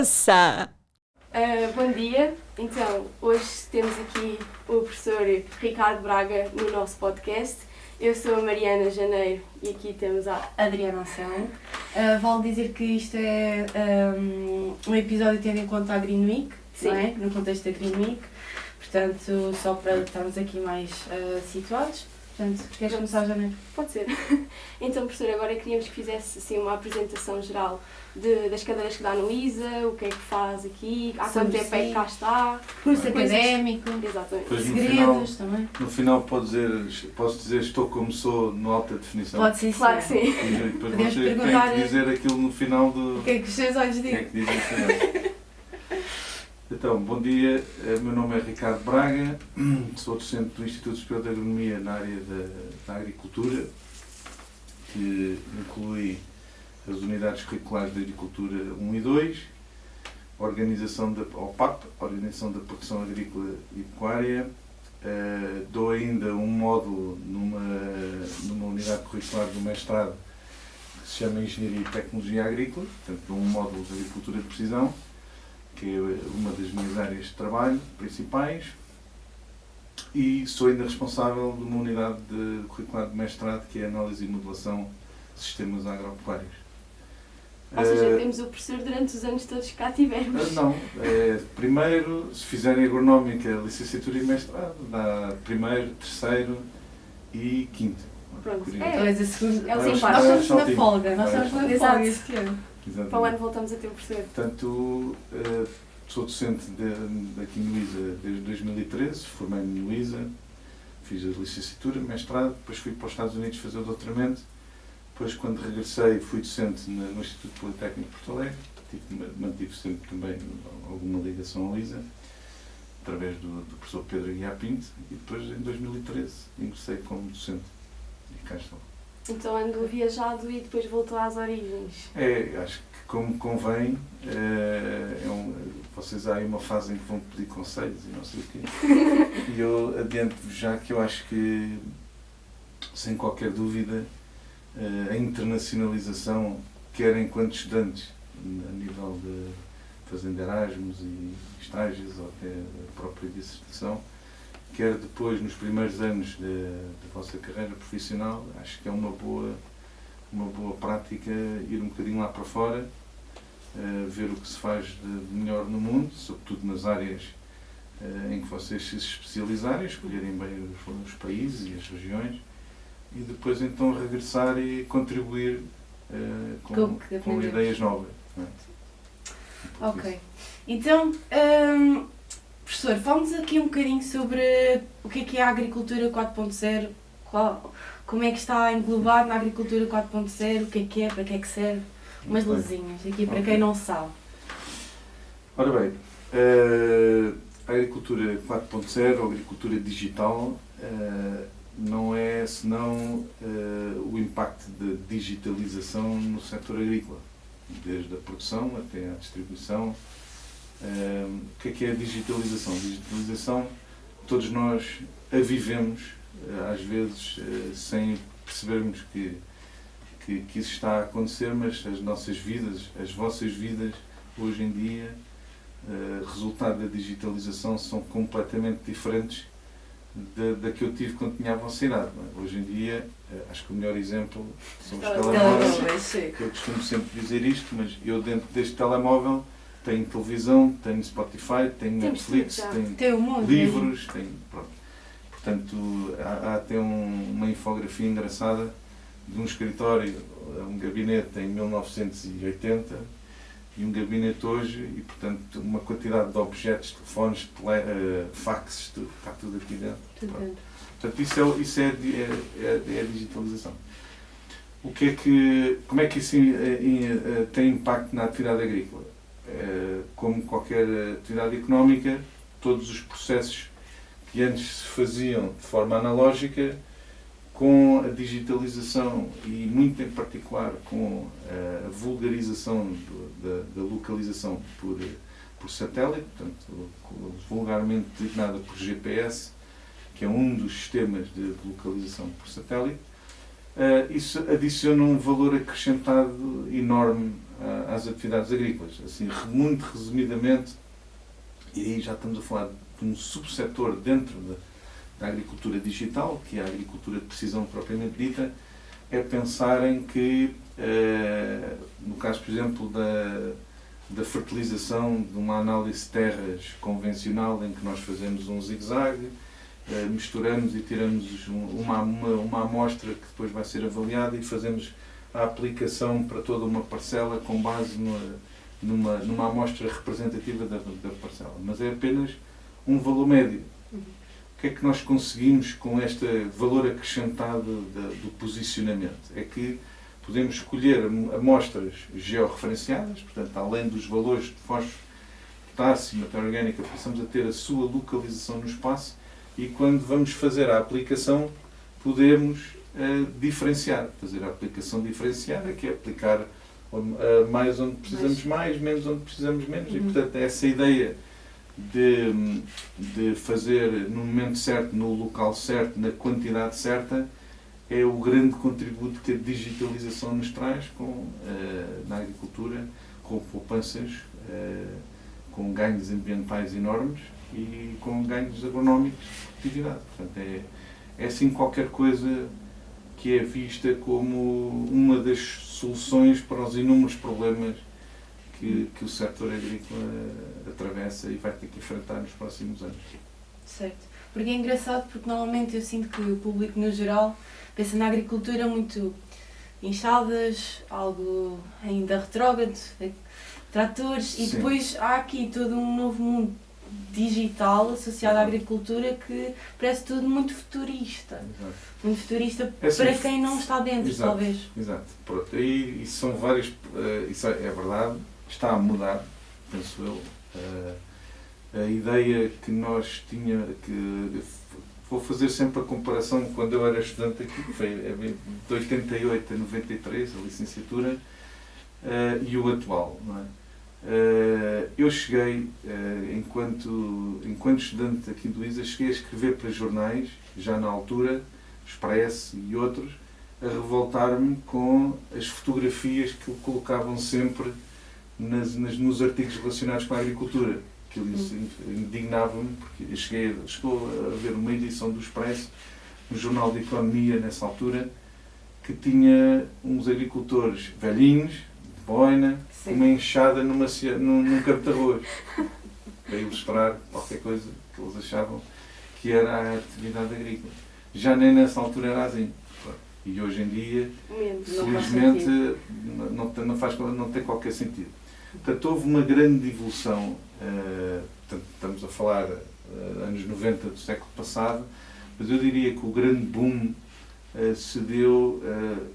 moça! Bom dia, então hoje temos aqui o professor Ricardo Braga no nosso podcast. Eu sou a Mariana Janeiro e aqui temos a Adriana Anselmo. Vale dizer que isto é um episódio tendo em conta a Green Week, não é? No contexto da Green Week, portanto só para estarmos aqui mais situados. Portanto, queres começar, Janeiro? Pode ser. Então, professor, agora queríamos que fizesse assim, uma apresentação geral das cadeiras que dá no ISA, o que é que faz aqui, há quanto tempo é que cá está. Curso académico, exatamente. segredos também. No final posso dizer estou como sou no alta definição. Pode ser, Claro que sim. E depois Podemos você tem perguntar que dizer aquilo no final do... O que é que os seus olhos Quem é dizem? que diz no final? Então, bom dia, meu nome é Ricardo Braga, sou docente do Instituto Superior de Agronomia na área da agricultura, que inclui as unidades curriculares de Agricultura 1 e 2, a organização da OPAP, a Organização da Produção Agrícola e Pecuária, dou ainda um módulo numa unidade curricular do mestrado que se chama Engenharia e Tecnologia Agrícola, portanto um módulo de Agricultura de Precisão, que é uma das minhas áreas de trabalho principais, e sou ainda responsável de uma unidade curricular de mestrado que é Análise e Modelação de Sistemas Agropecuários. Ou seja, temos o professor durante os anos todos que cá tivemos. Não, primeiro, se fizerem agronómica, licenciatura e mestrado, dá primeiro, terceiro e quinto. Pronto, Então és a segunda. É o Vai simpático. Nós estamos na saltinho. folga, nós Vai estamos na Exato. folga este ano. Exatamente. Para o ano voltamos a ter o professor. Portanto, sou docente aqui no ISA desde 2013, formei-me no ISA, fiz a licenciatura, mestrado, depois fui para os Estados Unidos fazer o doutoramento. Depois, quando regressei, fui docente no Instituto Politécnico de Porto Alegre, mantive sempre também alguma ligação ao ISA, através do professor Pedro Aguiar Pinto, e depois, em 2013, ingressei como docente. E cá estou. Então andou viajado e depois voltou às origens. Acho que como convém, vocês há aí uma fase em que vão pedir conselhos e não sei o quê. E eu adianto-vos já que eu acho que, sem qualquer dúvida, a internacionalização, quer enquanto estudantes, a nível de fazendo Erasmus e estágios, ou até a própria dissertação, quer depois nos primeiros anos da vossa carreira profissional, acho que é uma boa prática ir um bocadinho lá para fora, ver o que se faz de melhor no mundo, sobretudo nas áreas em que vocês se especializarem, escolherem bem os países e as regiões, e depois então regressar e contribuir com ideias novas. Não é? Ok. Então, professor, fala-nos aqui um bocadinho sobre o que é a agricultura 4.0, como é que está a englobar na agricultura 4.0, o que é, para que é que serve, umas luzinhas aqui para quem não sabe. Ora bem, a agricultura 4.0, ou agricultura digital, não é senão o impacto da digitalização no setor agrícola, desde a produção até à distribuição. O que é a digitalização? A digitalização, todos nós a vivemos, às vezes sem percebermos que isso está a acontecer, mas as nossas vidas, as vossas vidas, hoje em dia, resultado da digitalização, são completamente diferentes da que eu tive quando tinha a vossa idade. Não é? Hoje em dia, acho que o melhor exemplo são os telemóveis. Eu costumo sempre dizer isto, mas eu dentro deste telemóvel tenho televisão, tenho Spotify, tenho Netflix, tenho livros, tenho, pronto. Portanto, há até uma infografia engraçada de um escritório, um gabinete em 1980 e um gabinete hoje, e portanto uma quantidade de objetos, telefones, faxes, está tudo aqui dentro. Portanto, isso é a digitalização. Como é que isso tem impacto na atividade agrícola? Como qualquer atividade económica, todos os processos que antes se faziam de forma analógica, com a digitalização e muito em particular com a vulgarização da localização por satélite, portanto, vulgarmente designada por GPS, que é um dos sistemas de localização por satélite, isso adiciona um valor acrescentado enorme às atividades agrícolas. Assim, muito resumidamente, e aí já estamos a falar de um subsetor dentro da agricultura digital, que é a agricultura de precisão propriamente dita, é pensarem que, no caso, por exemplo, da fertilização, de uma análise de terras convencional, em que nós fazemos um zigue-zague, misturamos e tiramos uma amostra que depois vai ser avaliada e fazemos a aplicação para toda uma parcela com base numa amostra representativa da parcela. Mas é apenas um valor médio. O que é que nós conseguimos com este valor acrescentado do posicionamento? É que podemos escolher amostras georreferenciadas, portanto, além dos valores de fósforo, potássio e matéria orgânica, passamos a ter a sua localização no espaço e quando vamos fazer a aplicação podemos diferenciar, fazer a aplicação diferenciada, que é aplicar mais onde precisamos mais, menos onde precisamos menos. E, portanto, essa ideia de fazer no momento certo, no local certo, na quantidade certa, é o grande contributo que a digitalização nos traz na agricultura, com poupanças, com ganhos ambientais enormes e com ganhos agronómicos de produtividade. Portanto, é assim qualquer coisa que é vista como uma das soluções para os inúmeros problemas que o setor agrícola atravessa e vai ter que enfrentar nos próximos anos. Certo. Porque é engraçado, porque normalmente eu sinto que o público no geral pensa na agricultura muito enxadas, algo ainda retrógrado, tratores, Sim. e depois há aqui todo um novo mundo digital associado à agricultura que parece tudo muito futurista. Exato. Muito futurista assim, para quem não está dentro, exato, talvez. Exato. Pronto. E são várias. Isso é verdade, está a mudar, penso eu. A ideia que nós tínhamos, vou fazer sempre a comparação quando eu era estudante aqui, que foi de 88 a 93, a licenciatura, e o atual, não é? Eu cheguei, enquanto estudante aqui do ISA, cheguei a escrever para jornais, já na altura, Expresso e outros, a revoltar-me com as fotografias que colocavam sempre nos artigos relacionados com a agricultura. Aquilo indignava-me, porque chegou a haver uma edição do Expresso, um jornal de economia nessa altura, que tinha uns agricultores velhinhos, de boina, com uma enxada num campo de arroz, para ilustrar qualquer coisa que eles achavam que era a atividade agrícola. Já nem nessa altura era assim. E hoje em dia, felizmente, não tem qualquer sentido. Portanto, houve uma grande evolução, estamos a falar anos 90 do século passado, mas eu diria que o grande boom se deu,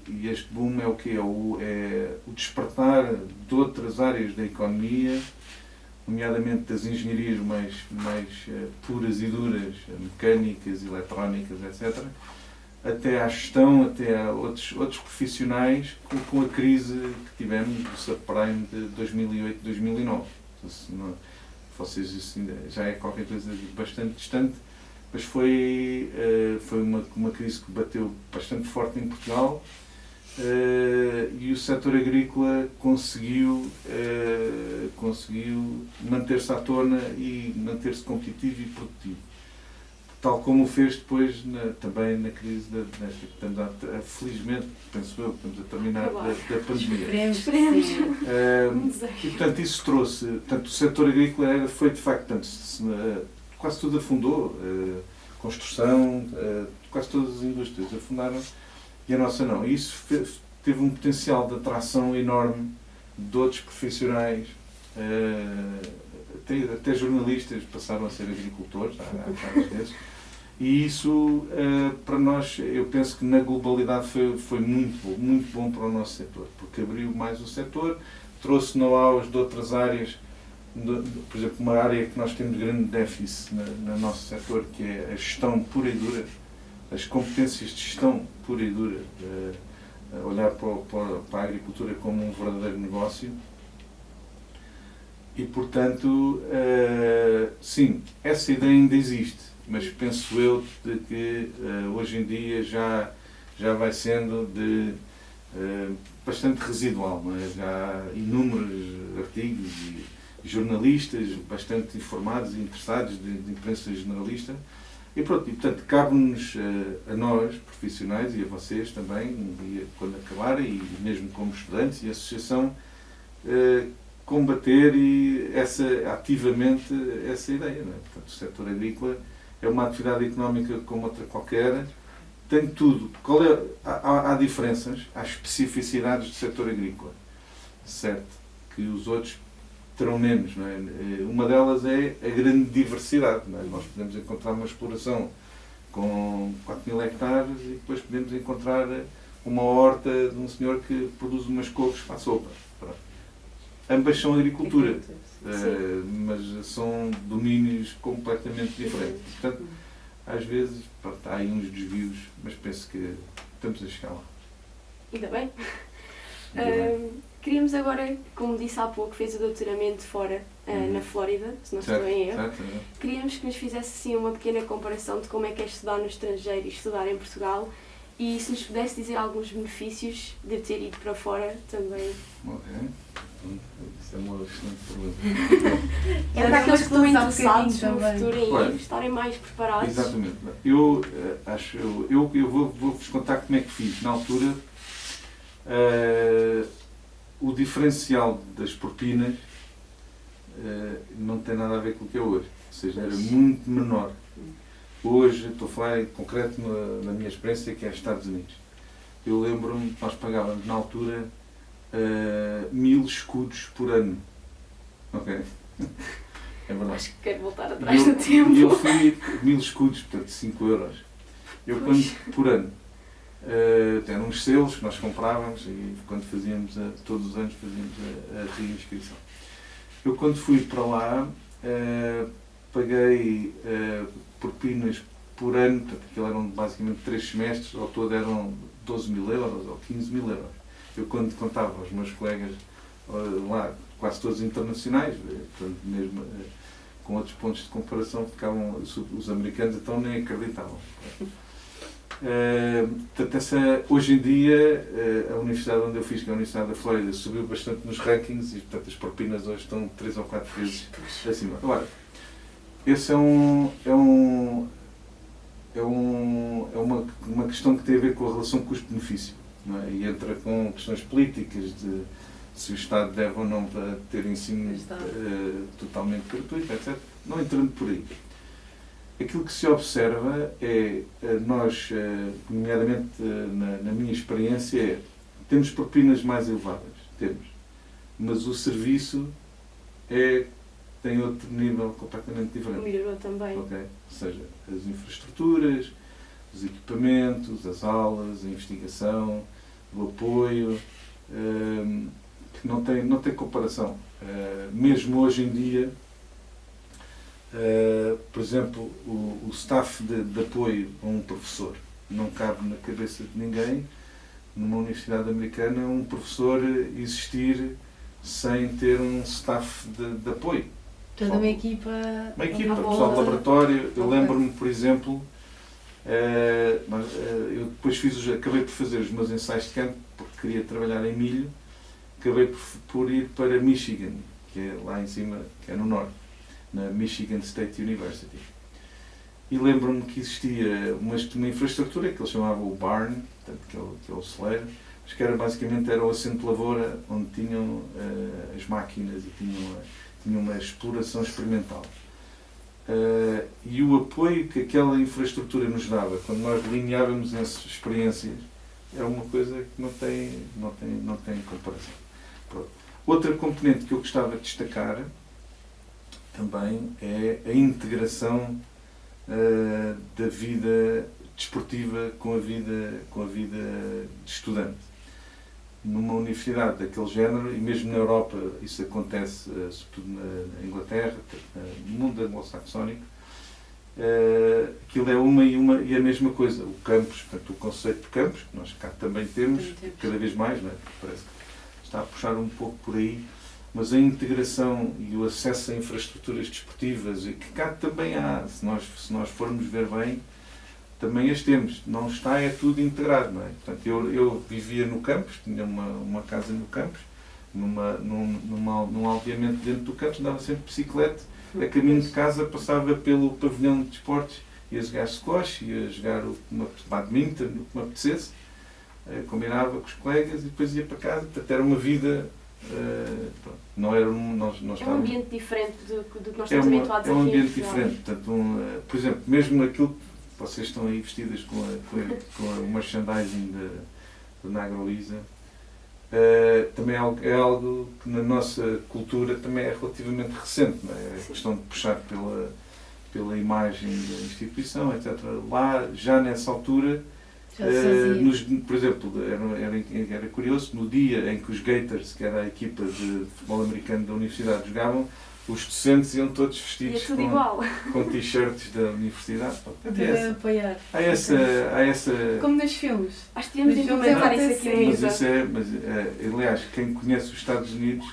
e este boom é o quê? É o despertar de outras áreas da economia, nomeadamente das engenharias mais puras e duras, mecânicas, eletrónicas, etc., até à gestão, até a outros profissionais, com a crise que tivemos do subprime de 2008-2009. Vocês, isso já é qualquer coisa bastante distante, mas foi uma crise que bateu bastante forte em Portugal, e o setor agrícola conseguiu manter-se à tona e manter-se competitivo e produtivo. Tal como o fez depois também na crise felizmente, penso eu, estamos a terminar da pandemia. E portanto isso trouxe, portanto, o setor agrícola foi de facto, quase tudo afundou, construção, quase todas as indústrias afundaram e a nossa não. E isso teve um potencial de atração enorme de outros profissionais, até jornalistas passaram a ser agricultores, há vários desses. E isso, para nós, eu penso que na globalidade foi muito bom para o nosso setor, porque abriu mais o setor, trouxe know-hows de outras áreas, por exemplo, uma área que nós temos grande déficit no nosso setor, que é a gestão pura e dura, as competências de gestão pura e dura, olhar para a agricultura como um verdadeiro negócio. E, portanto, sim, essa ideia ainda existe, mas penso eu de que hoje em dia já já vai sendo bastante residual, não é? Já há inúmeros artigos e jornalistas bastante informados e interessados de imprensa generalista. E pronto, e portanto, cabe-nos a nós, profissionais, e a vocês também, um dia quando acabarem, e mesmo como estudantes e associação, combater ativamente essa ideia. Não é? Portanto, o setor agrícola é uma atividade económica como outra qualquer, tem tudo. Há diferenças, há especificidades do setor agrícola, certo? Que os outros terão menos. Não é? Uma delas é a grande diversidade. Não é? Nós podemos encontrar uma exploração com 4.000 hectares e depois podemos encontrar uma horta de um senhor que produz umas couves para a sopa. Pronto. Ambas são agricultura, mas são domínios completamente diferentes. Portanto, às vezes pronto, há aí uns desvios, mas penso que estamos a chegar lá. Ainda bem. Ainda bem. Queríamos agora, como disse há pouco, fez o doutoramento fora, na Flórida, se não estou em erro. Queríamos que nos fizesse assim uma pequena comparação de como é que é estudar no estrangeiro e estudar em Portugal e se nos pudesse dizer alguns benefícios de ter ido para fora também. Ok. Isso é uma excelente pergunta. É para aqueles que estão interessados no também. futuro em ir, estarem mais preparados. Exatamente. Eu vou-vos contar como é que fiz. Na altura, o diferencial das propinas não tem nada a ver com o que é hoje. Ou seja, era muito menor. Hoje, estou a falar em concreto na minha experiência, que é nos Estados Unidos. Eu lembro-me que nós pagávamos na altura 1.000 escudos por ano. Ok? É verdade. Acho que quero voltar atrás no tempo. E eu fui 1.000 escudos, portanto 5 euros. Por ano. Eram uns selos que nós comprávamos e quando fazíamos, todos os anos fazíamos a reinscrição. Eu quando fui para lá, paguei propinas por ano, portanto aquilo eram basicamente 3 semestres, ao todo eram 12.000 euros ou 15.000 euros. Eu quando contava aos meus colegas lá, quase todos internacionais, portanto, mesmo com outros pontos de comparação, ficavam, os americanos então nem acreditavam. Portanto, hoje em dia, a universidade onde eu fiz, que é a Universidade da Flórida, subiu bastante nos rankings e portanto as propinas hoje estão 3 ou 4 vezes acima. Agora, esse é uma questão que tem a ver com a relação custo-benefício, não é? E entra com questões políticas de se o Estado deve ou não ter ensino totalmente gratuito, etc. Não entrando por aí. Aquilo que se observa é, nós, nomeadamente na minha experiência, temos propinas mais elevadas, mas o serviço tem outro nível completamente diferente. Melhorou também. Okay? Ou seja, as infraestruturas, os equipamentos, as aulas, a investigação, o apoio, que não tem comparação. Mesmo hoje em dia, por exemplo, o staff de apoio a um professor não cabe na cabeça de ninguém, numa universidade americana, um professor existir sem ter um staff de apoio. Toda uma equipa. Uma equipa, pessoal de laboratório. Eu lembro-me, por exemplo, eu depois acabei por fazer os meus ensaios de campo, porque queria trabalhar em milho, acabei por ir para Michigan, que é lá em cima, que é no norte, na Michigan State University. E lembro-me que existia uma infraestrutura que eles chamavam o barn, portanto, que é o celeiro, mas que basicamente era o assento de lavoura onde tinham as máquinas e tinham uma exploração experimental. E o apoio que aquela infraestrutura nos dava, quando nós delineávamos essas experiências, era uma coisa que não tem comparação. Pronto. Outra componente que eu gostava de destacar também é a integração da vida desportiva com a vida de estudante. Numa universidade daquele género, e mesmo na Europa isso acontece, sobretudo na Inglaterra, no mundo anglo-saxónico, aquilo é uma e a mesma coisa. O campus, portanto, o conceito de campus, que nós cá também temos, cada vez mais, não é? Parece que está a puxar um pouco por aí, mas a integração e o acesso a infraestruturas desportivas, e que cá também há, se nós formos ver bem, também as temos. Não está, é tudo integrado, não é? Portanto, eu vivia no campus, tinha uma casa no campus, num aldeamento dentro do campus, andava sempre de bicicleta, a caminho de casa passava pelo pavilhão de desportos, ia jogar squash, ia jogar badminton, o que me apetecesse, combinava com os colegas e depois ia para casa. Portanto, era uma vida... não era nós é um ambiente diferente do que nós estamos habituados aqui. É um ambiente diferente. Portanto, por exemplo, mesmo aquilo que vocês estão aí vestidas com o merchandising da Nagra Luísa, também é algo que na nossa cultura também é relativamente recente, não é? A questão de puxar pela imagem da instituição, etc. Lá, já nessa altura, por exemplo, era curioso, no dia em que os Gators, que era a equipa de futebol americano da universidade, jogavam, os docentes iam todos vestidos com t-shirts da universidade. Para apoiar. Há essa... Como nos filmes. Acho que tínhamos de implementar isso aqui no ISA. Aliás, quem conhece os Estados Unidos,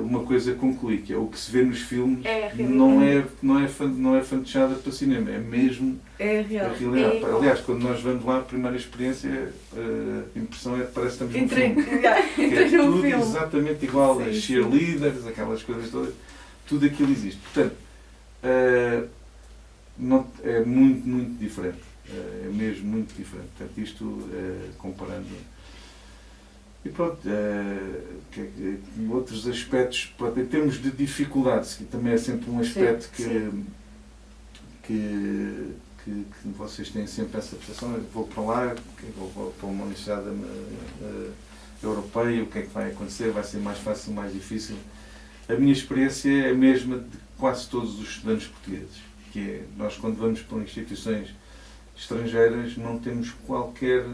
uma coisa conclui, que é o que se vê nos filmes não é fantasiada para cinema, é mesmo a realidade. Aliás, quando nós vamos lá, a primeira experiência, a impressão é que parece que estamos num filme. É tudo filme. Exatamente igual, as cheerleaders, aquelas coisas todas, tudo aquilo existe. Portanto, é muito, muito diferente. É mesmo muito diferente. Portanto, isto comparando. E pronto, outros aspectos, pronto, em termos de dificuldades, que também é sempre um aspecto que vocês têm sempre essa percepção, eu vou para lá, vou para uma universidade europeia, o que é que vai acontecer, vai ser mais fácil, mais difícil. A minha experiência é a mesma de quase todos os estudantes portugueses, que é, nós quando vamos para instituições estrangeiras não temos qualquer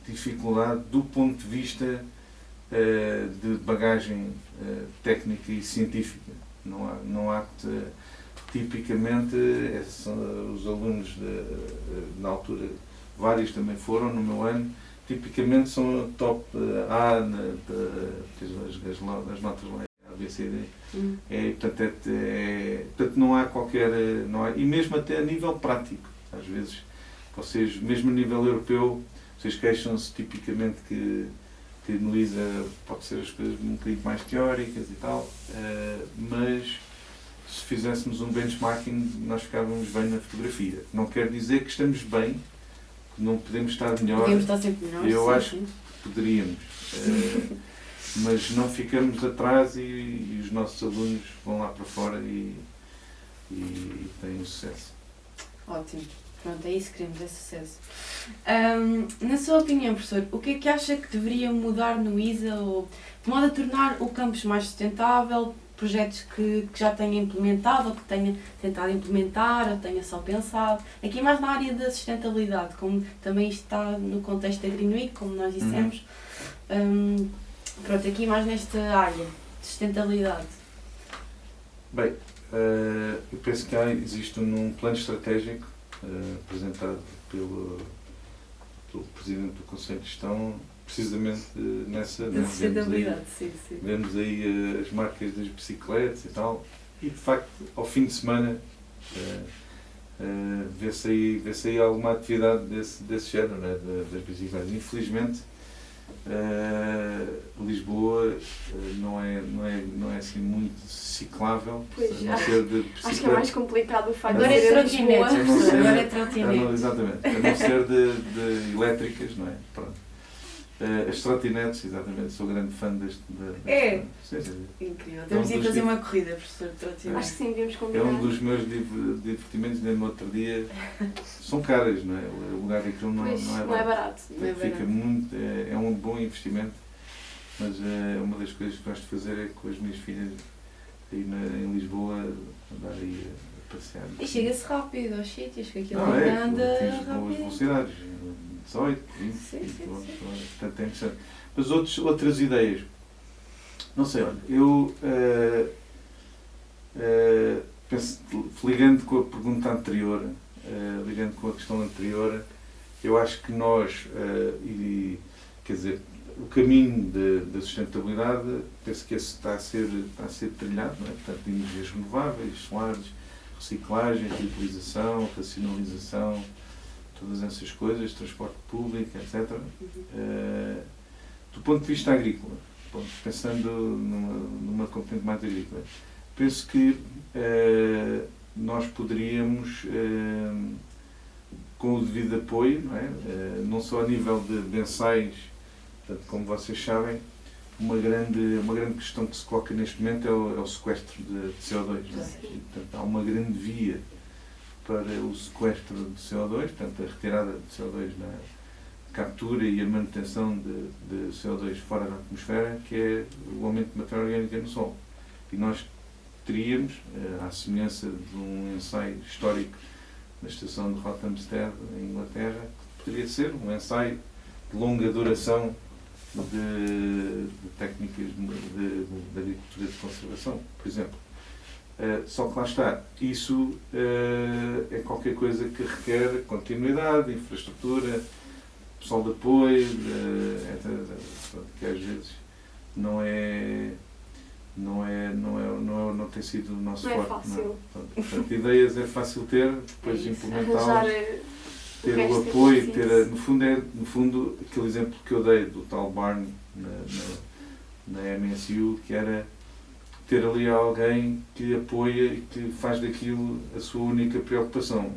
dificuldade do ponto de vista de bagagem técnica e científica. Não há tipicamente, os alunos na altura, vários também foram no meu ano, tipicamente são top A as notas lá, A, B, C, D. Portanto, não há qualquer... e mesmo até a nível prático. Às vezes, vocês, mesmo a nível europeu, vocês queixam-se tipicamente que no ISA pode ser as coisas um bocadinho mais teóricas e tal, mas se fizéssemos um benchmarking nós ficávamos bem na fotografia. Não quer dizer que estamos bem, que não podemos estar melhor. Podemos estar sempre melhor. Eu acho que poderíamos, mas não ficamos atrás e os nossos alunos vão lá para fora e têm sucesso. Ótimo. Pronto, é isso que queremos, é sucesso. Na sua opinião, professor, o que é que acha que deveria mudar no ISA ou de modo a tornar o campus mais sustentável, projetos que já tenha implementado ou que tenha tentado implementar ou tenha só pensado? Aqui mais na área da sustentabilidade, como também isto está no contexto da Green Week, como nós dissemos. Pronto, aqui mais nesta área de sustentabilidade. Bem, eu penso que existe um plano estratégico apresentado pelo Presidente do Conselho de Gestão, precisamente nessa... Da sustentabilidade, sim. Vemos aí as marcas das bicicletas e tal, e de facto, ao fim de semana, vê-se aí alguma atividade desse género, né, das bicicletas. Infelizmente, Lisboa não é assim muito ciclável, pois, a não ser de bicicleta. Acho que é mais complicado o facto agora de ser trotinetes, agora é trotinetes. Exatamente, a não ser de elétricas, não é? Pronto. As trotinetes, exatamente, sou grande fã deste. Sim. Incrível. Temos de fazer uma corrida, professor, de trotinetes. Acho que sim, devíamos combinar. É um dos meus divertimentos, no outro dia. São caras, não é? O lugar daquilo não é barato. Fica muito, é um bom investimento, mas uma das coisas que gosto de fazer é com as minhas filhas aí em Lisboa, andar aí a passear. E chega-se rápido aos sítios, que aquilo anda rápido. Boas velocidades. 18, 20, portanto é interessante. Mas outras ideias, não sei, olha, eu penso, ligando com a pergunta anterior, ligando com a questão anterior, eu acho que nós, quer dizer, o caminho da sustentabilidade, penso que esse está a ser trilhado, não é? Portanto, energias renováveis, solares, reciclagem, reutilização, racionalização, todas essas coisas, transporte público, etc. Do ponto de vista agrícola, pensando numa componente mais agrícola, penso que nós poderíamos, com o devido apoio, não só a nível de ensaios, portanto, como vocês sabem, uma grande questão que se coloca neste momento é o sequestro de CO2. E, portanto, há uma grande via para o sequestro de CO2, portanto, a retirada de CO2 na captura e a manutenção de CO2 fora da atmosfera, que é o aumento de matéria orgânica no solo. E nós teríamos, à semelhança de um ensaio histórico na estação de Rothamsted, em Inglaterra, que poderia ser um ensaio de longa duração de técnicas de agricultura de conservação, por exemplo. Só que lá está, isso é qualquer coisa que requer continuidade, infraestrutura, pessoal de apoio, que às vezes não tem sido o nosso forte. Não é fácil. Portanto, ideias é fácil ter, depois implementá-las, ter o apoio, no fundo, aquele exemplo que eu dei do tal Barn na MSU, que era ter ali alguém que apoia e que faz daquilo a sua única preocupação.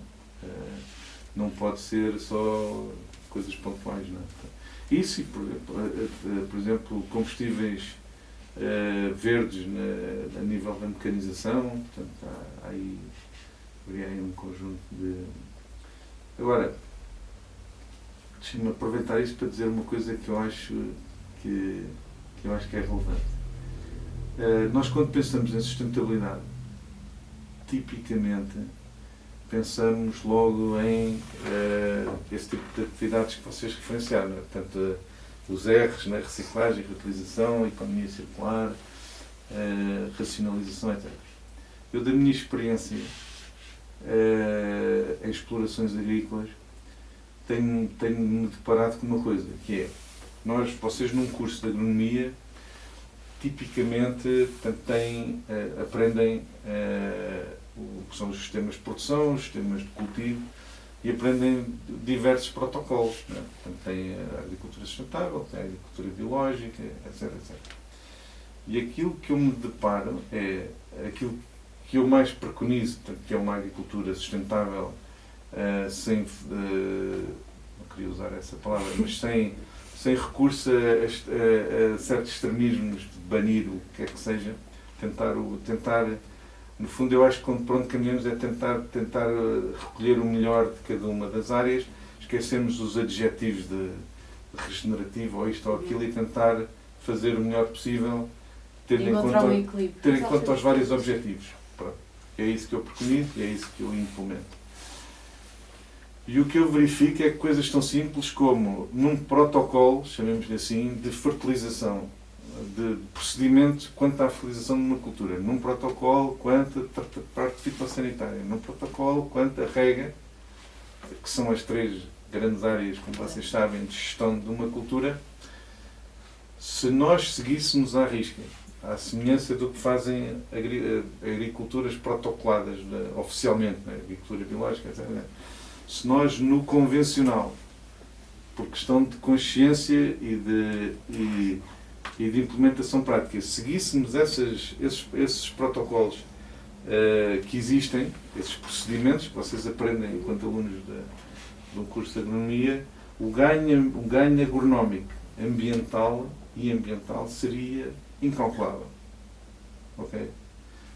Não pode ser só coisas pontuais, não é? Isso, por exemplo, combustíveis verdes a nível da mecanização, portanto, há aí um conjunto de... Agora, deixe-me aproveitar isto para dizer uma coisa que eu acho que é relevante. Nós, quando pensamos em sustentabilidade, tipicamente pensamos logo em esse tipo de atividades que vocês referenciaram, né? Portanto, os R's, né? Reciclagem, reutilização, economia circular, racionalização, etc. Eu, da minha experiência em explorações agrícolas, tenho-me deparado com uma coisa, que é, vocês num curso de agronomia, tipicamente, portanto, aprendem o que são os sistemas de produção, os sistemas de cultivo, e aprendem diversos protocolos, né? Portanto, tem a agricultura sustentável, tem a agricultura biológica, etc, etc. E aquilo que eu me deparo é aquilo que eu mais preconizo, portanto, que é uma agricultura sustentável, sem, não queria usar essa palavra, mas sem recurso a certos extremismos de banir o que é que seja, tentar, no fundo, eu acho que para onde caminhamos é tentar recolher o melhor de cada uma das áreas, esquecemos os adjetivos de regenerativo ou isto ou aquilo e tentar fazer o melhor possível, tendo em conta os vários objetivos. Pronto. É isso que eu preconizo e é isso que eu implemento. E o que eu verifico é que coisas tão simples como, num protocolo, chamemos-lhe assim, de fertilização, de procedimento quanto à fertilização de uma cultura, num protocolo quanto à parte fitossanitária, num protocolo quanto à rega, que são as três grandes áreas, como vocês sabem, de gestão de uma cultura, se nós seguíssemos à risca, à semelhança do que fazem agriculturas protocoladas, oficialmente, né, agricultura biológica, etc., se nós, no convencional, por questão de consciência e de implementação prática, seguíssemos esses protocolos que existem, esses procedimentos que vocês aprendem enquanto alunos de um curso de agronomia, o ganho agronómico ambiental seria incalculável. Ok?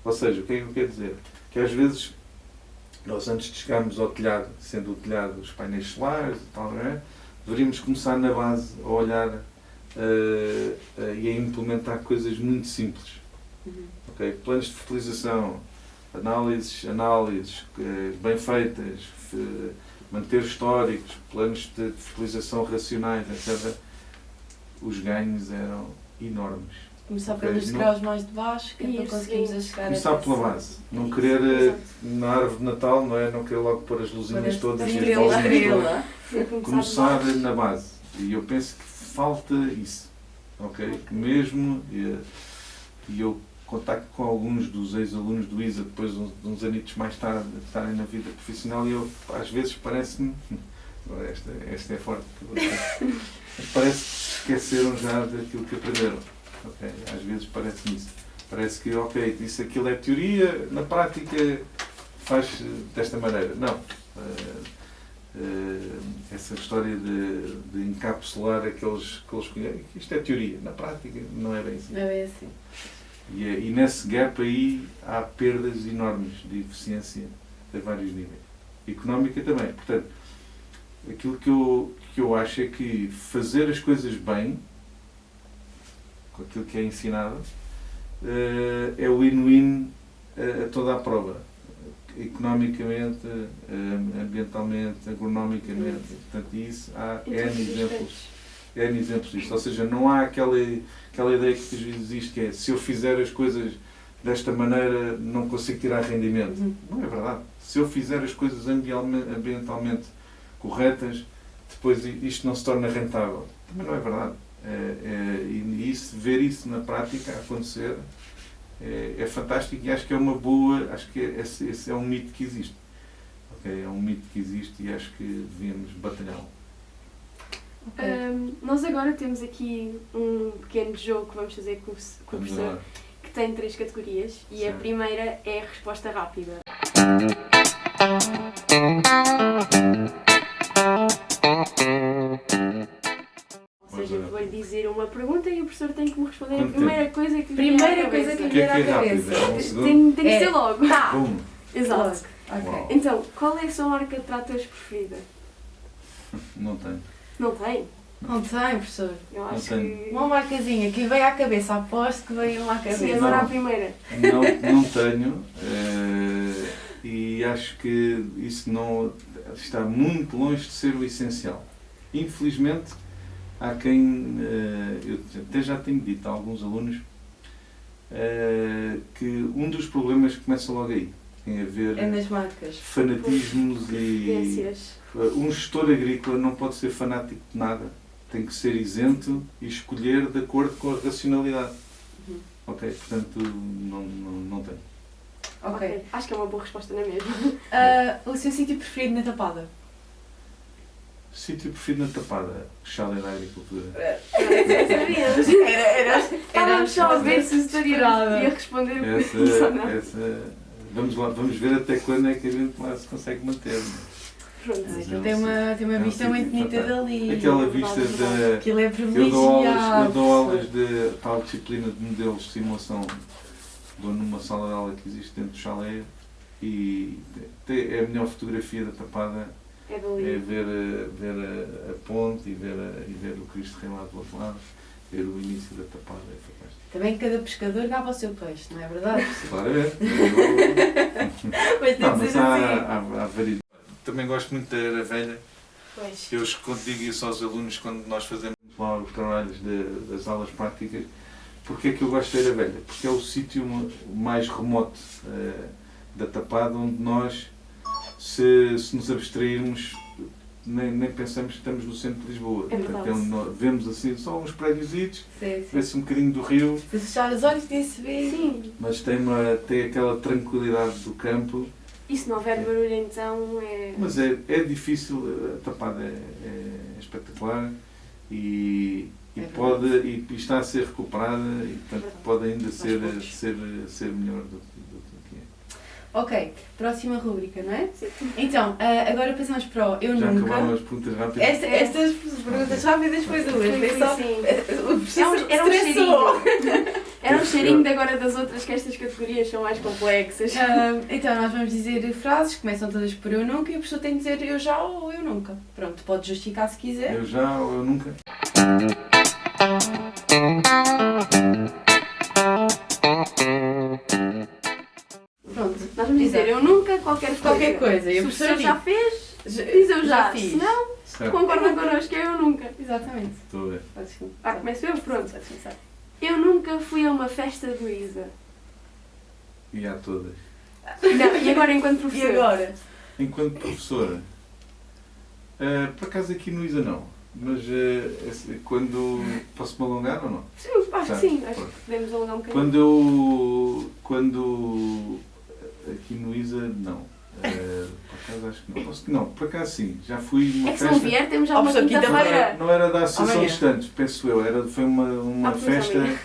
Ou seja, o que é que eu quero dizer? Que às vezes nós, antes de chegarmos ao telhado, sendo o telhado os painéis solares e tal, não é? Deveríamos começar na base a olhar e a implementar coisas muito simples. Okay? Planos de fertilização, análises bem feitas, manter históricos, planos de fertilização racionais, etc. Os ganhos eram enormes. Começar pelos graus mais de baixo, que é para conseguirmos chegar começar pela base. Não querer, na árvore de Natal, não é? Não querer logo pôr as luzinhas todas e as bolinhas todas. Começar na base. E eu penso que falta isso. Ok? Mesmo, e eu contacto com alguns dos ex-alunos do ISA, depois de uns anitos mais tarde, de estarem na vida profissional, e eu, às vezes, parece-me, esta é forte. Mas parece que se esqueceram já daquilo que aprenderam. Okay? Às vezes parece-me isso. Parece que, ok, isso aquilo é teoria, na prática faz desta maneira. Não. Essa história de encapsular aqueles conhecem, isto é teoria, na prática não é bem assim. Não é bem assim. E nesse gap aí há perdas enormes de eficiência a vários níveis. Económica também. Portanto, aquilo que eu acho é que fazer as coisas bem, com aquilo que é ensinado, é o win-win a toda a prova. Economicamente, ambientalmente, agronomicamente. Portanto, isso há N exemplos disto. Ou seja, não há aquela ideia que às vezes existe, que é se eu fizer as coisas desta maneira não consigo tirar rendimento. Não é verdade. Se eu fizer as coisas ambientalmente corretas, depois isto não se torna rentável. Também não é verdade. E ver isso na prática acontecer é fantástico e acho que é uma boa, acho que esse é um mito que existe. Okay? É um mito que existe e acho que devíamos batalhá-lo. Okay. Nós agora temos aqui um pequeno jogo que vamos fazer com o professor, que tem 3 categorias e certo. A primeira é a resposta rápida. Ou seja, vou-lhe dizer uma pergunta e o professor tem que me responder a primeira coisa que lhe vier à cabeça. Tem que ser logo. Tá. Exato. Okay. Então, qual é a sua marca de tratores preferida? Não tenho. Não tem? Não tem, professor. Eu acho que... Uma marcazinha que veio à cabeça, aposto que veio à cabeça. Sim, agora a primeira. Não tenho. E acho que isso não está muito longe de ser o essencial. Infelizmente, há quem, eu até já tenho dito a alguns alunos, que um dos problemas começa logo aí. Tem a ver nas marcas. Fanatismos e... Um gestor agrícola não pode ser fanático de nada. Tem que ser isento e escolher de acordo com a racionalidade. Ok? Portanto, não tenho. Ok. Acho que é uma boa resposta, não é mesmo? O seu sítio preferido na Tapada? Sítio preferido na Tapada? Chalé da Agricultura. Estávamos só a ver se o senhor ia responder o que essa, vamos ver até quando é que a gente lá se consegue manter. Tem uma vista muito bonita dali. Aquela vista da... Aquilo é privilegiado. Eu dou aulas de tal disciplina de modelos de simulação. Dou numa sala de aula que existe dentro do chalé e é a melhor fotografia da Tapada. É ver a ponte e ver o Cristo Rei lá do outro lado, ver o início da Tapada, é fantástico. Também cada pescador gaba o seu peixe, não é verdade? Claramente. Mas há variedade. Também gosto muito da Era Velha. Pois. Eu digo isso aos alunos quando nós fazemos lá os trabalhos das aulas práticas. Porque é que eu gosto da Era Velha? Porque é o sítio mais remoto da Tapada, onde nós, se nos abstrairmos, nem pensamos que estamos no centro de Lisboa. É verdade. Portanto, vemos assim só uns prédiositos, vê-se um bocadinho do rio. Se fechar os olhos, tem-se ver. Sim. Mas tem aquela tranquilidade do campo. E se não houver barulho, então é... Mas é difícil, a Tapada é espetacular e está a ser recuperada e portanto pode ainda ser melhor do que é. Ok, próxima rúbrica, não é? Sim. Então, agora passamos para o Eu Já Nunca. acabaram as perguntas rápidas? Estas perguntas rápidas foi duas. Era um cheirinho. Era um cheirinho de agora das outras, que estas categorias são mais complexas. Então, nós vamos dizer frases, começam todas por Eu Nunca e a pessoa tem de dizer Eu Já ou Eu Nunca. Pronto, pode justificar se quiser. Eu já ou eu nunca? Pronto, nós vamos dizer Eu Nunca, qualquer coisa. E se o professor já fez, diz Eu Já. Fiz. Se não, concorda connosco, é Eu Nunca. Exatamente. Estou a ver. Começo eu? Pronto. Eu nunca fui a uma festa de Luísa. E há todas. Não, e agora enquanto professor? E agora? Enquanto professora? Por acaso aqui no ISA não. Mas quando... Posso-me alongar ou não? Sim, acho que sim. Acho que podemos alongar um bocadinho. Quando aqui no ISA, não. Por acaso acho que não. Por acaso sim, já fui uma festa... se não vier, temos já uma quinta-feira. Não era da Associação de Estudantes, penso eu. Foi uma festa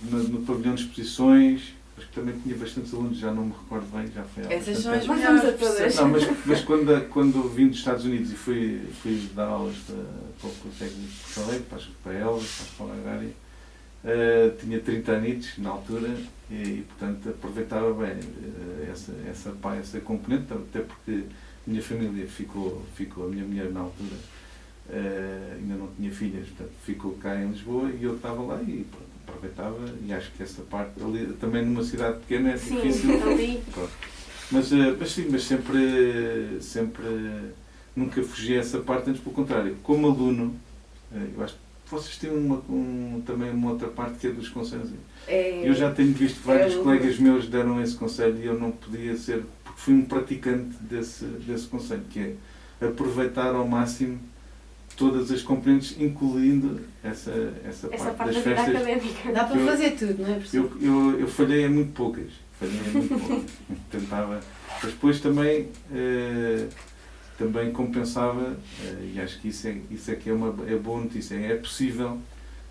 no pavilhão de exposições. Acho que também tinha bastantes alunos, já não me recordo bem, já foi há essas são as melhores a todas. Não, mas quando vim dos Estados Unidos e fui dar aulas para o Politécnico de Porto Alegre, para a Elva, para a Escola Agrária, tinha 30 anos na altura e portanto aproveitava bem essa componente, até porque a minha família ficou a minha mulher na altura, ainda não tinha filhas, portanto ficou cá em Lisboa e eu estava lá e pronto, aproveitava, e acho que essa parte ali, também numa cidade pequena é difícil. Ali. Mas sempre nunca fugi a essa parte, antes pelo contrário, como aluno, eu acho que vocês têm também uma outra parte que é dos conselhos. Eu já tenho visto que vários colegas meus deram esse conselho e eu não podia ser, porque fui um praticante desse conselho, que é aproveitar ao máximo todas as componentes, incluindo essa parte das festas. Académica. Dá para fazer tudo, não é, professor? Eu falhei em muito poucas. Tentava. Mas depois também compensava, e acho que isso é que é boa notícia. É possível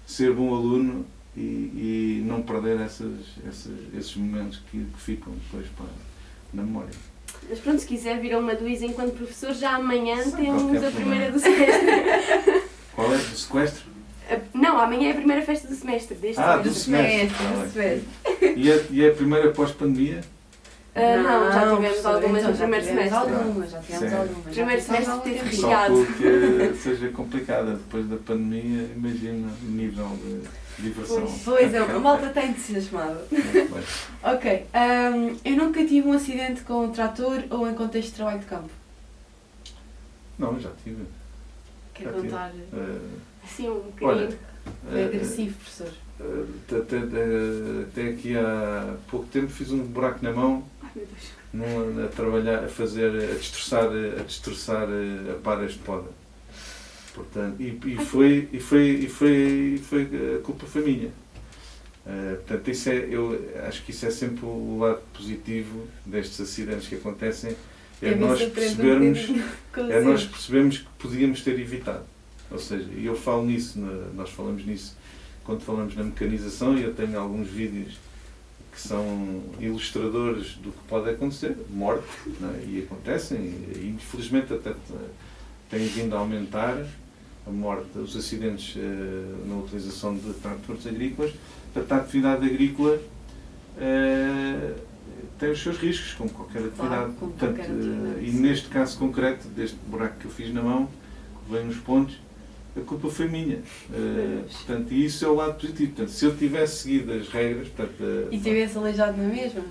ser bom aluno e não perder esses momentos que ficam depois na memória. Mas pronto, se quiser vir a uma do ISA enquanto professor, já amanhã temos a primeira do semestre. Qual é? Do sequestro? Não, amanhã é a primeira festa do semestre. Do semestre. E é a primeira pós-pandemia? Não, já tivemos algumas no primeiro semestre. Já tivemos algumas. Primeiro semestre teve Só riscado. porque seja complicada depois da pandemia, imagina o nível de diversão. Pois é, a malta está entusiasmada. Ok. Eu nunca tive um acidente com um trator ou em contexto de trabalho de campo. Não, já tive. Quer contar? Assim, um bocadinho. Foi agressivo, professor. Até aqui há pouco tempo fiz um buraco na mão. Ai, meu Deus. A trabalhar, a destroçar a paras de poda. Portanto, a culpa foi minha. Portanto, eu acho que isso é sempre o lado positivo destes acidentes que acontecem, nós percebermos que podíamos ter evitado. Ou seja, eu falo nisso, nós falamos nisso quando falamos na mecanização, e eu tenho alguns vídeos que são ilustradores do que pode acontecer, morte, não é? E acontecem, e infelizmente até tem vindo a aumentar a morte, os acidentes na utilização de tratores agrícolas. Portanto, a atividade agrícola tem os seus riscos, como qualquer atividade. E neste caso concreto, deste buraco que eu fiz na mão, que veio nos pontos, a culpa foi minha. Portanto, e isso é o lado positivo. Portanto, se eu tivesse seguido as regras... E tivesse aleijado na mesma?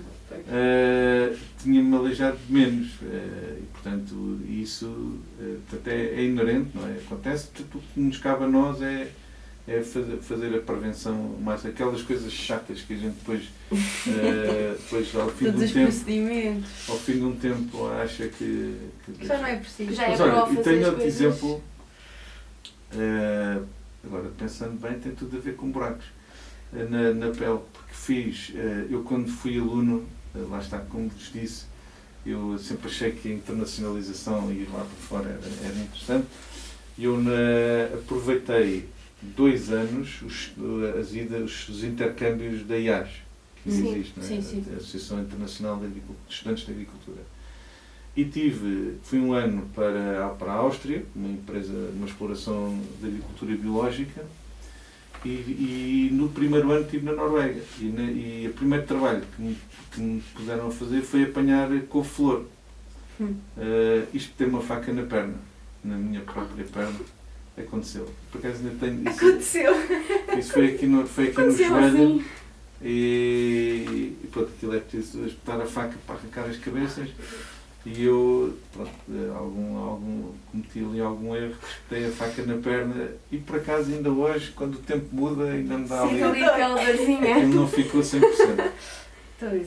Tinha-me aleijado menos. E, portanto, isso até é inerente, não é? Acontece. Portanto, o que nos cabe a nós é fazer a prevenção, mais aquelas coisas chatas que a gente depois ao fim de um tempo acha que já não é preciso. Mas olha, e tenho outro exemplo. Agora, pensando bem, tem tudo a ver com buracos na pele, porque eu quando fui aluno, lá está, como vos disse, eu sempre achei que a internacionalização e ir lá por fora era interessante, e eu aproveitei 2 anos os intercâmbios da IAS, que existe, a Associação Internacional de Estudantes de Agricultura. E fui um ano para a Áustria, uma exploração de agricultura biológica, e no primeiro ano estive na Noruega. E o primeiro trabalho que me puderam fazer foi apanhar couve-flor. Isto tem uma faca na perna, na minha própria perna. Aconteceu. Por acaso ainda tenho isso. Aconteceu! Isso foi aqui no joelho. Assim. E pronto, aquilo é preciso espetar a faca para arrancar as cabeças. E eu, pronto, cometi ali algum erro, espetei a faca na perna e por acaso ainda hoje, quando o tempo muda, ainda me dá ali. Aquela dorzinha. Ele não ficou 100%.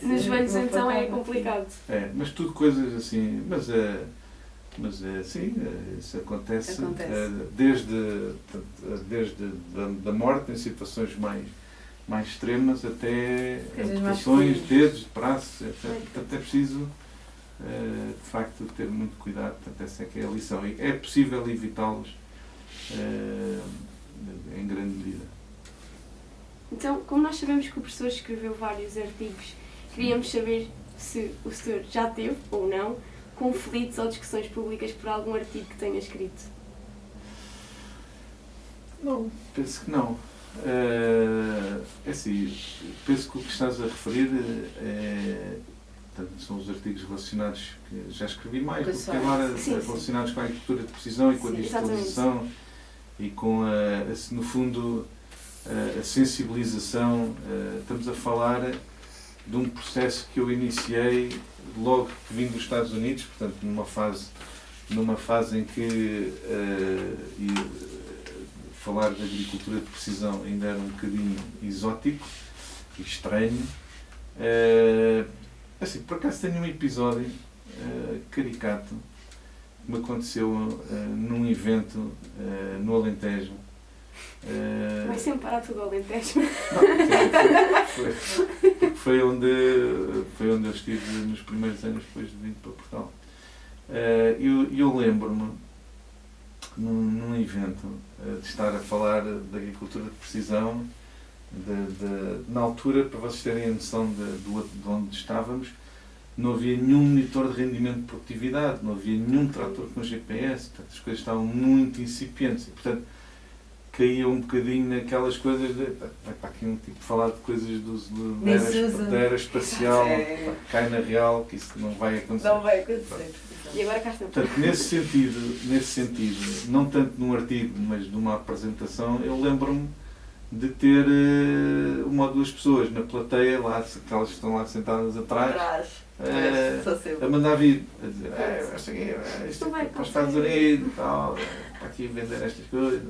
Nos joelhos então é complicado. Mas tudo coisas assim, mas sim, isso acontece. Desde da morte em situações mais extremas até Coisas mais amputações, dedos, braços, etc. Portanto, é preciso, de facto, ter muito cuidado. Portanto, essa é que é a lição. E é possível evitá-los em grande medida. Então, como nós sabemos que o professor escreveu vários artigos, queríamos saber se o senhor já teve, ou não, conflitos ou discussões públicas por algum artigo que tenha escrito. Não, penso que não. É assim, penso que o que estás a referir portanto, são os artigos relacionados, que já escrevi mais, do que agora, relacionados com a agricultura de precisão e com a digitalização e com, no fundo, a sensibilização. Estamos a falar de um processo que eu iniciei logo que vim dos Estados Unidos, portanto, numa fase em que falar de agricultura de precisão ainda era um bocadinho exótico e estranho. Assim, por acaso tenho um episódio caricato que me aconteceu num evento no Alentejo. Vai sempre parar tudo ao Alentejo. Não, foi onde eu estive nos primeiros anos depois de vir para Portugal. Eu lembro-me, num evento, de estar a falar da agricultura de precisão, na altura, para vocês terem a noção de onde estávamos, não havia nenhum monitor de rendimento de produtividade, não havia nenhum trator com GPS, portanto, as coisas estavam muito incipientes. E, portanto, caía um bocadinho naquelas coisas de... Está aqui um tipo de falar de coisas da era espacial, cai na real, que isso não vai acontecer. Não vai acontecer. E agora cá estamos. Portanto, nesse sentido, não tanto num artigo, mas numa apresentação, eu lembro-me de ter uma ou duas pessoas na plateia, lá, aquelas que estão lá sentadas atrás, a mandar vir, a dizer, isto é para os Estados Unidos, tal, para aqui vender estas coisas.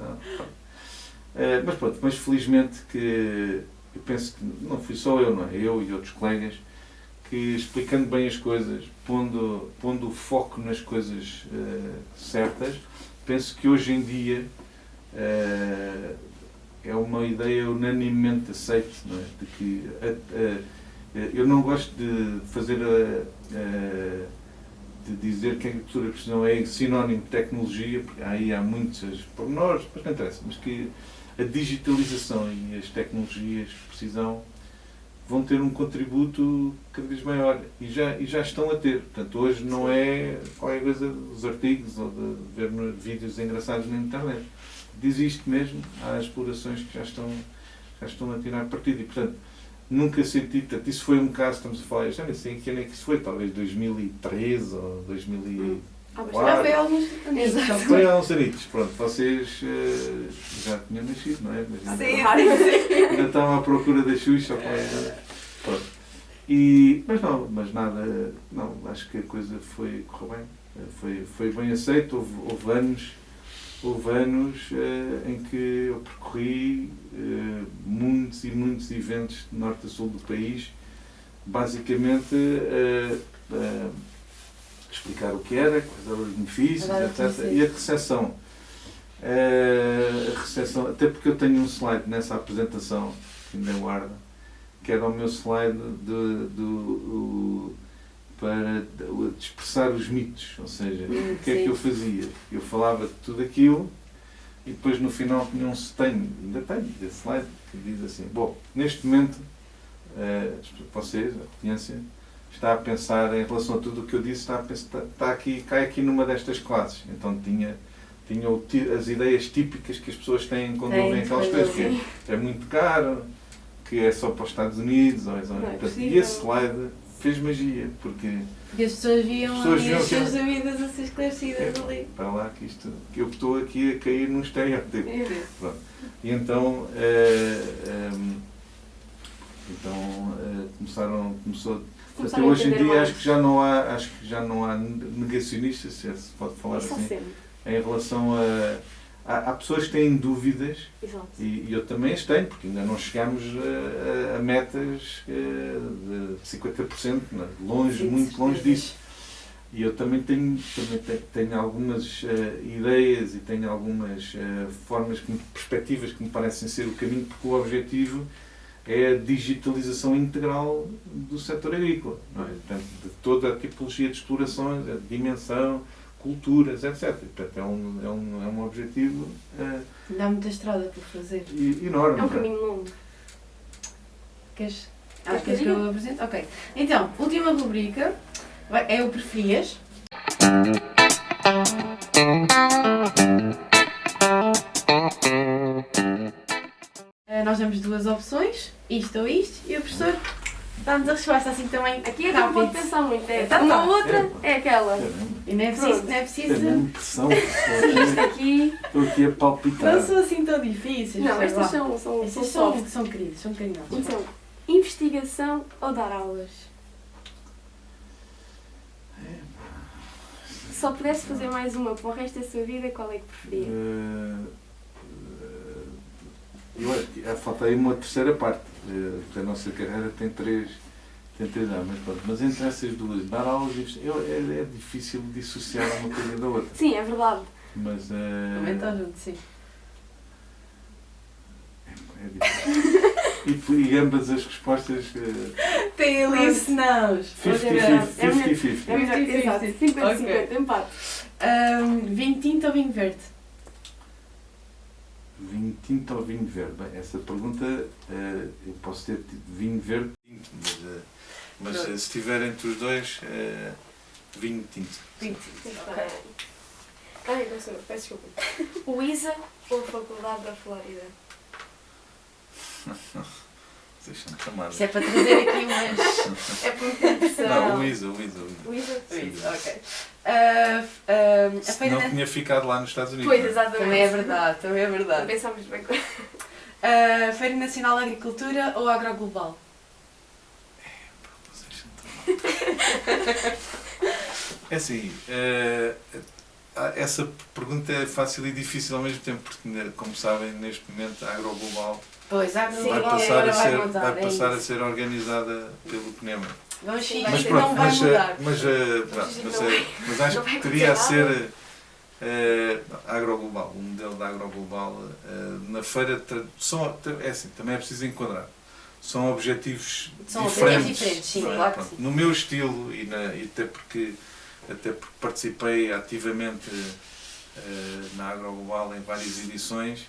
Mas felizmente que eu penso que não fui só eu, não é? Eu e outros colegas, que explicando bem as coisas, pondo o foco nas coisas certas, penso que hoje em dia é uma ideia unanimemente aceita, não é? De que eu não gosto de fazer de dizer que a agricultura de precisão é sinónimo de tecnologia, porque aí há muitos pormenores, mas não interessa, mas que a digitalização e as tecnologias de precisão vão ter um contributo cada vez maior e já estão a ter. Portanto, hoje não é qualquer coisa dos artigos ou de ver vídeos engraçados na internet. Diz isto mesmo, há explorações que já estão a tirar partido e, portanto, nunca senti, portanto, isso foi um caso, estamos a falar, já nem sei em que ano é que isso foi, talvez 2013 ou 2004. Já foi há alguns anos. Foi há uns anitos, pronto, vocês já tinham nascido, não é? Mas ainda estavam à procura da Xuxa ou pronto. Mas nada, não, acho que a coisa correu bem, foi bem aceito, houve anos em que eu percorri muitos e muitos eventos de norte a sul do país, basicamente explicar o que era, quais eram os benefícios, etc. E a recepção, até porque eu tenho um slide nessa apresentação, que ainda guardo, que era o meu slide para expressar os mitos, ou seja, o que é que eu fazia? Eu falava de tudo aquilo e depois no final ainda tenho esse slide que diz assim, bom, neste momento vocês, a audiência, está a pensar em relação a tudo o que eu disse, cai aqui numa destas classes. Então tinha as ideias típicas que as pessoas têm quando ouvem aquelas coisas, que é muito caro, que é só para os Estados Unidos, e esse slide fez magia, porque as pessoas viam as suas dúvidas a ser esclarecidas ali. Para lá que eu estou aqui a cair num estereótipo. E então, começou. Até hoje em dia acho que já não há negacionistas, se pode falar assim, em relação há pessoas que têm dúvidas. Exato. E eu também as tenho, porque ainda não chegámos a metas de 50%, muito longe disso. E eu também tenho algumas ideias e tenho algumas perspectivas que me parecem ser o caminho, porque o objetivo é a digitalização integral do setor agrícola, não é? Portanto, de toda a tipologia de explorações, a dimensão, culturas, etc. Portanto, é um objetivo Dá muita estrada por fazer. Enorme. É um caminho longo. Queres que eu apresente? Ok. Então, última rubrica é o preferias. Nós damos duas opções, isto ou isto, e o professor dá-nos a resposta assim também. Aqui é que não pode pensar muito, Tá, uma ou outra é aquela. E não é preciso. Não é preciso... É mesmo pressão. Isto aqui. Estou aqui a palpitar. Não são assim tão difíceis. Não, estas são queridas, são carinhosas. Então, investigação ou dar aulas? Se só pudesse fazer mais uma para o resto da sua vida, qual é que preferia? Falta aí uma terceira parte. A nossa carreira tem três anos, mas pronto. Mas entre essas duas, dar aulas é difícil dissociar uma coisa da outra. Sim, é verdade. Mas também está junto, sim. É difícil. E ambas as respostas... Tem ali sinais. 50-50. É melhor, exato. 50-50, empate. Vinho tinto ou vinho verde? Vinho tinto ou vinho verde? Bem, essa pergunta eu posso ter vinho verde, mas se estiver entre os dois, vinho tinto. Vinho tinto, ok. Ai, peço desculpa. O ISA ou a Faculdade da Flórida? Deixa-me chamar. Isso é para trazer aqui umas... É por impressão. Não, o ISA. O ISA? Ok. Não tinha ficado lá nos Estados Unidos. Pois, exatamente. Também é verdade. Pensámos bem. Feira Nacional de Agricultura ou Agroglobal? É assim, essa pergunta é fácil e difícil ao mesmo tempo, porque, como sabem, neste momento a Agroglobal vai passar a ser organizada pelo PNEMA. Vamos sim, mas pronto, não vai mudar. Mas acho que teria a ser Agroglobal, o modelo da Agroglobal. Na feira, é assim, também é preciso enquadrar. São objetivos diferentes. Sim, claro que sim. No meu estilo, e até porque participei ativamente na Agroglobal em várias edições,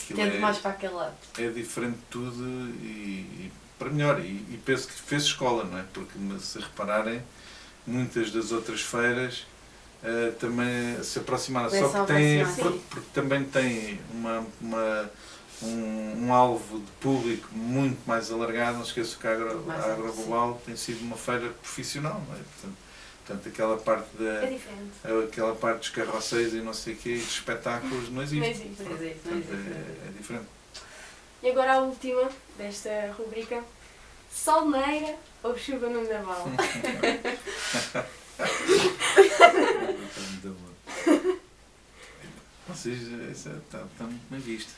tendo mais para aquele lado. É diferente de tudo e para melhor. E penso que fez escola, não é? Porque, se repararem, muitas das outras feiras também se aproximaram. Só que porque também tem um alvo de público muito mais alargado. Não esqueço que a Agroglobal tem sido uma feira profissional, não é? Portanto, aquela parte dos carroceiros e não sei o quê, dos espetáculos, não existe. É diferente. E agora a última desta rubrica. Solneira ou chuva no Naval? Vocês, está muito bem visto.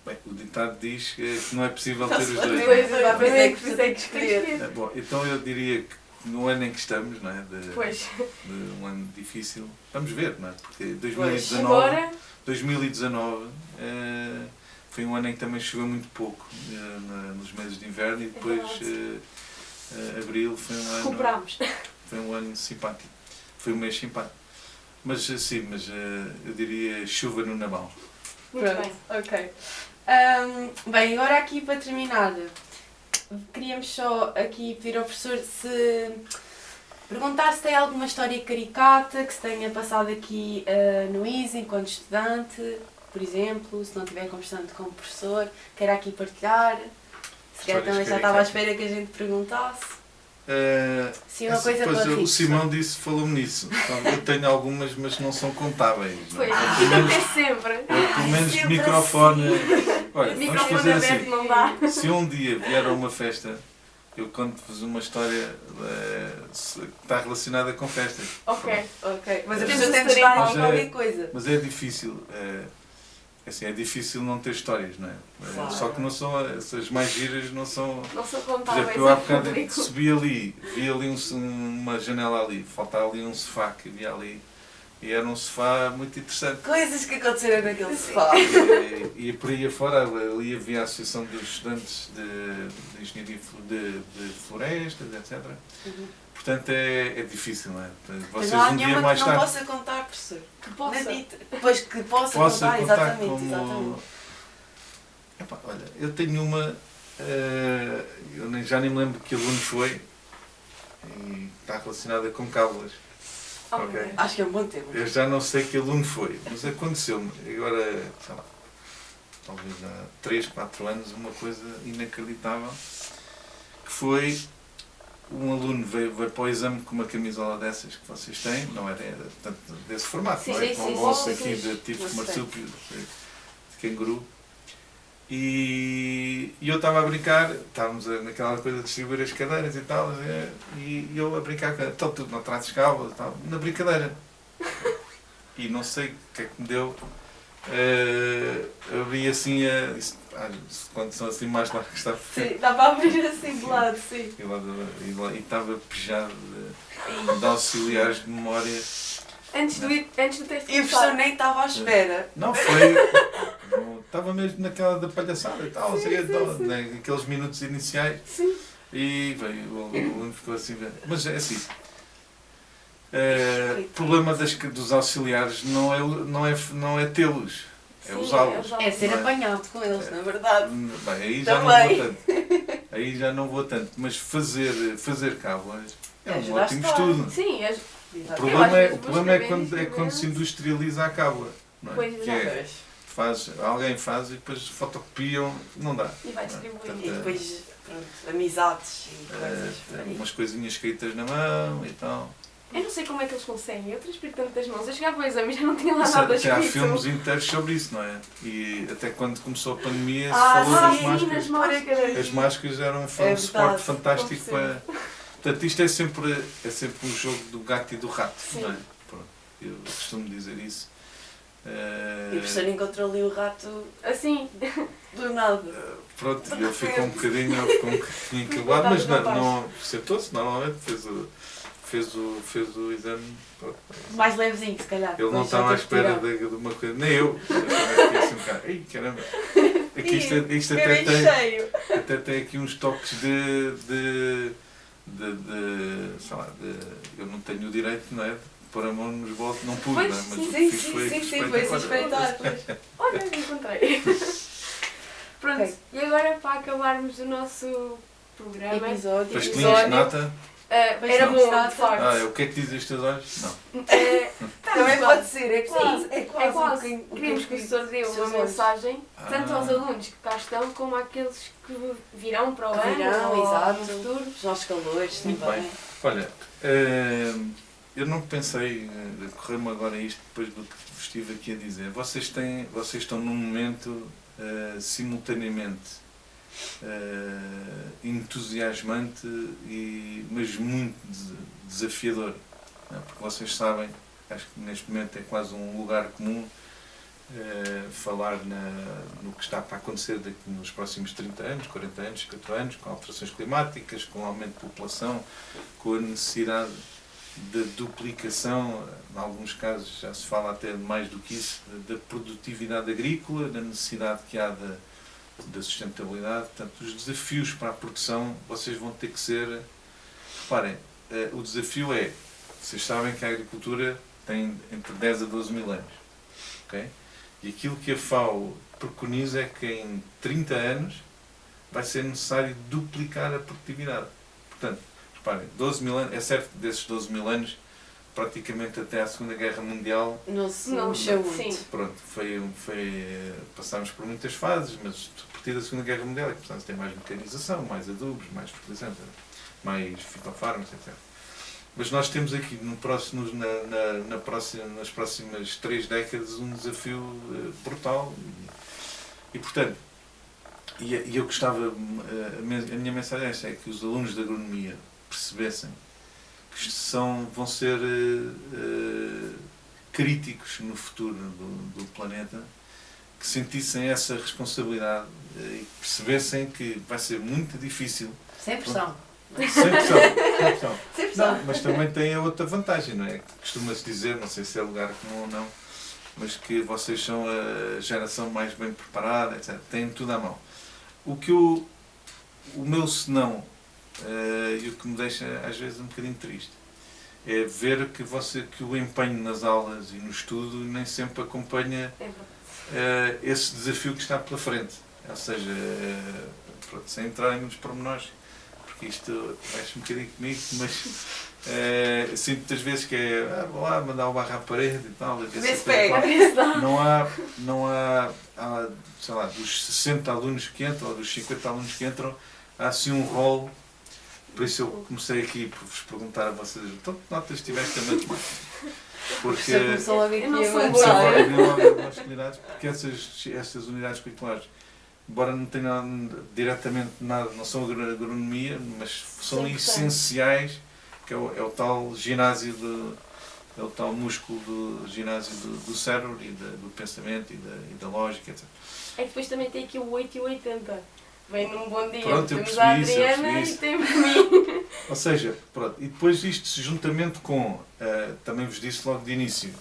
Bem, o ditado diz que não é possível ter os dois. Por isso é que escolher. Bom, então eu diria que no ano em que estamos, não é? De um ano difícil, vamos ver, não é? Porque 2019 foi um ano em que também choveu muito pouco nos meses de inverno e depois abril foi um ano simpático. Foi um mês simpático. Mas sim, eu diria chuva no Naval. Muito bem. Ok. Bem, agora aqui para terminar, queríamos só aqui pedir ao professor se perguntar se tem alguma história caricata que se tenha passado aqui no ISA enquanto estudante, por exemplo, se não estiver conversando com o professor, quer aqui partilhar. Se calhar também já estava à espera que a gente perguntasse. Sim, uma coisa para o Simão falou-me nisso. Então, eu tenho algumas, mas não são contáveis. Pois, sempre. Pelo menos de microfone. Olha, vamos fazer assim. Não dá. Se um dia vier a uma festa, eu conto-vos uma história que está relacionada com festas. Ok. Mas a pessoa tem de dar qualquer coisa. Mas é difícil. É difícil não ter histórias, não é? Claro. Só que não são, essas mais giras não são... Não são contáveis. Por exemplo, eu há bocado subi ali, vi ali uma janela ali, faltava ali um sofá que havia ali, E era um sofá muito interessante. Coisas que aconteceram naquele sofá. E por aí afora, ali havia a Associação dos Estudantes de Engenharia de Florestas, etc. Uhum. Portanto, é difícil, não é? Mas não há nenhuma que não possa contar, professor. Que possa. Pois que possa contar, exatamente. Epá, olha, eu tenho uma... já nem me lembro que aluno foi. E está relacionada com cábulas. Okay. Acho que é um bom tema. Eu já não sei que aluno foi, mas aconteceu-me. Agora, sei lá, talvez há 3, 4 anos, uma coisa inacreditável, que foi um aluno veio para o exame com uma camisola dessas que vocês têm, não era tanto desse formato, sim, não é? Sim, com um bolso aqui de tipo de marsúpio, de canguru. E eu estava a brincar, estávamos naquela coisa de distribuir as cadeiras e tal, e eu a brincar com então tu não trazes cábulas e tal, na brincadeira. E não sei o que é que me deu. Abri assim, quando são assim mais largos, está sim, dá para abrir assim de lado, sim. E estava pejado de auxiliares de memória. Antes do texto. E o professor nem estava à espera. Não, foi. Estava mesmo naquela da palhaçada e tal, naqueles minutos iniciais. Sim. E veio, o aluno ficou assim. Mas é assim. O problema dos auxiliares não é tê-los, é usá-los. É ser apanhado com eles, na verdade. Bem, aí já não vou tanto. Aí já não vou tanto. Mas fazer cábulas é um ótimo estudo. Sim, o problema é quando se industrializa a cábula. Não é? Pois, que é, alguém faz e depois fotocopiam, não dá. E vai distribuindo. E depois, pronto, amizades e coisas. Umas coisinhas escritas na mão e tal. Eu não sei como é que eles conseguem. Eu transfiro tantas mãos. Eu chegava ao exame e já não tinha lá nada escrito. Há filmes inteiros sobre isso, não é? E até quando começou a pandemia se falou das máscaras. As máscaras eram um suporte fantástico para... Portanto, isto é sempre um jogo do gato e do rato, sim. Não é? Pronto, eu costumo dizer isso. E o professor encontrou ali o rato assim, do nada. Pronto, ele ficou um bocadinho encabulado, mas não sentou-se, normalmente fez o exame. Pronto. Mais levezinho, se calhar. Ele não estava à espera de uma coisa, nem eu. Fiquei assim um bocado, ei, caramba. Aqui isto até tem aqui uns toques de sei lá, eu não tenho o direito, não é? De pôr a mão nos bolsos, não pude, pois, não é? Mas sim, foi suspeitar. Olha, encontrei. Pronto, okay. E agora para acabarmos o nosso programa. Episódio. Pastelinhos, nata. Era bom, de facto. O que é que diz estes olhos? Não. Também pode ser, é quase. Queríamos que o professor dê uma mensagem, tanto aos alunos que cá estão, como àqueles que virão para o ano, exato, no futuro. Os nossos calores também. Muito bem. Olha, eu não pensei, correu-me agora isto depois do que vos estive aqui a dizer. Vocês estão num momento simultaneamente entusiasmante, mas muito desafiador, não é? Porque vocês sabem, acho que neste momento é quase um lugar comum falar no que está para acontecer nos próximos 30 anos, 40 anos, 50 anos, com alterações climáticas, com aumento de população, com a necessidade de duplicação, em alguns casos já se fala até mais do que isso, da produtividade agrícola, da necessidade que há da sustentabilidade. Portanto, os desafios para a produção, vocês vão ter que ser... Reparem, o desafio é, vocês sabem que a agricultura tem entre 10 a 12 mil anos, ok? E aquilo que a FAO preconiza é que em 30 anos vai ser necessário duplicar a produtividade. Portanto, reparem, 12 mil anos, é certo que desses 12 mil anos, praticamente até à Segunda Guerra Mundial, não se mexeu muito. Pronto, passámos por muitas fases, mas a partir da Segunda Guerra Mundial, portanto, tem mais mecanização, mais adubos, mais fertilizantes, mais fitofármacos, etc. Mas nós temos aqui nas próximas 3 décadas um desafio brutal e portanto, eu gostava, a minha mensagem é que os alunos de agronomia percebessem que vão ser críticos no futuro do planeta, que sentissem essa responsabilidade e que percebessem que vai ser muito difícil. Sem pressão. Sem pressão, sem pressão. Sem pressão. Não, mas também tem a outra vantagem, não é? Costuma-se dizer, não sei se é lugar comum ou não, mas que vocês são a geração mais bem preparada, etc. Têm tudo à mão. O meu senão, e o que me deixa às vezes um bocadinho triste, é ver que o empenho nas aulas e no estudo nem sempre acompanha esse desafio que está pela frente. Ou seja, pronto, sem entrar em muitos pormenores, porque isto mexe um bocadinho comigo, mas sinto muitas vezes que vou lá mandar o barro à parede e tal, a ver se pega. Não há, sei lá, dos 60 alunos que entram, ou dos 50 alunos que entram, há assim um rol. Por isso eu comecei aqui por vos perguntar a vocês, então que notas tiveste a matemática? Porque começou logo aqui porque essas unidades curriculares, embora não tenham diretamente nada, não são agronomia, mas são 100%. Essenciais, que é o tal ginásio, é o tal músculo do ginásio do cérebro e do pensamento e da lógica, etc. É que depois também tem aqui o 8 e o 80. Vem num bom dia, pronto, temos a Adriana e temos mim. Ou seja, pronto, e depois isto juntamente com, também vos disse logo de início,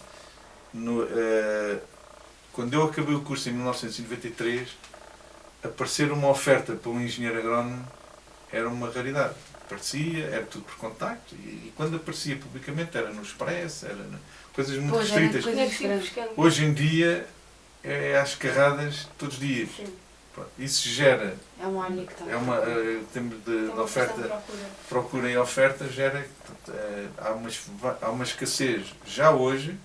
quando eu acabei o curso em 1993, aparecer uma oferta para um engenheiro agrónomo era uma raridade. Aparecia, era tudo por contacto, e quando aparecia publicamente era no Expresso, era coisas muito restritas. Hoje em dia é às carradas todos os dias. Sim. Isso gera. É uma área que está. Em termos de oferta, procura e oferta, gera. Há uma escassez já hoje,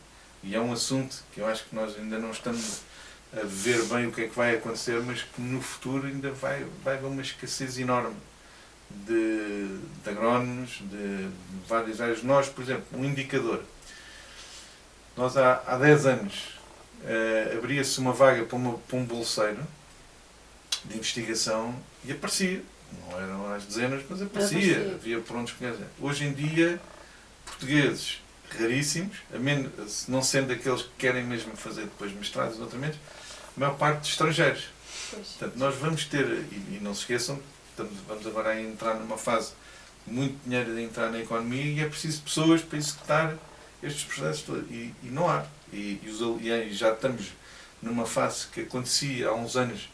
e é um assunto que eu acho que nós ainda não estamos a ver bem o que é que vai acontecer, mas que no futuro ainda vai haver uma escassez enorme de agrónomos, de várias áreas. Nós, por exemplo, um indicador. Nós há 10 anos abria-se uma vaga para um bolseiro de investigação e aparecia. Não eram às dezenas, mas aparecia. Havia por onde escolher. Hoje em dia, portugueses raríssimos, não sendo aqueles que querem mesmo fazer depois mestrados e doutoramentos, a maior parte de estrangeiros. Portanto, nós vamos ter, e não se esqueçam, vamos agora a entrar numa fase de muito dinheiro de entrar na economia e é preciso pessoas para executar estes processos todos. E não há. E já estamos numa fase que acontecia há uns anos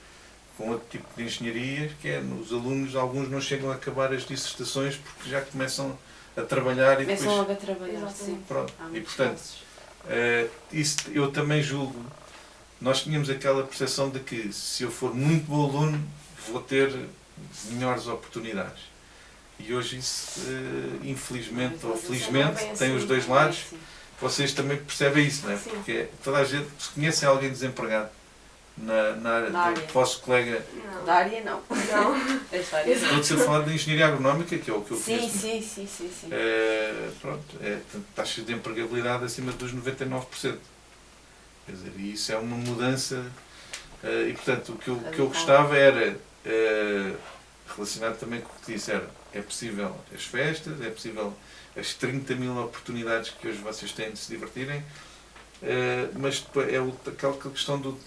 com outro tipo de engenharia, que é os alunos, alguns não chegam a acabar as dissertações porque já começam a trabalhar e depois... Começam logo a trabalhar, sim. Pronto. E portanto, isso eu também julgo. Nós tínhamos aquela percepção de que se eu for muito bom aluno, vou ter melhores oportunidades. E hoje isso, infelizmente ou felizmente, tem os dois lados. Vocês também percebem isso, não é? Porque toda a gente, se conhecem alguém desempregado na área do vosso colega... Não. Da área não. Estou-te a falar de engenharia agronómica, que é o que eu conheço. Sim. Pronto, taxas de empregabilidade acima dos 99%. Quer dizer, e isso é uma mudança. E portanto, o que eu gostava era, relacionado também com o que disse, é possível as festas, é possível as 30 mil oportunidades que hoje vocês têm de se divertirem, mas depois é aquela questão do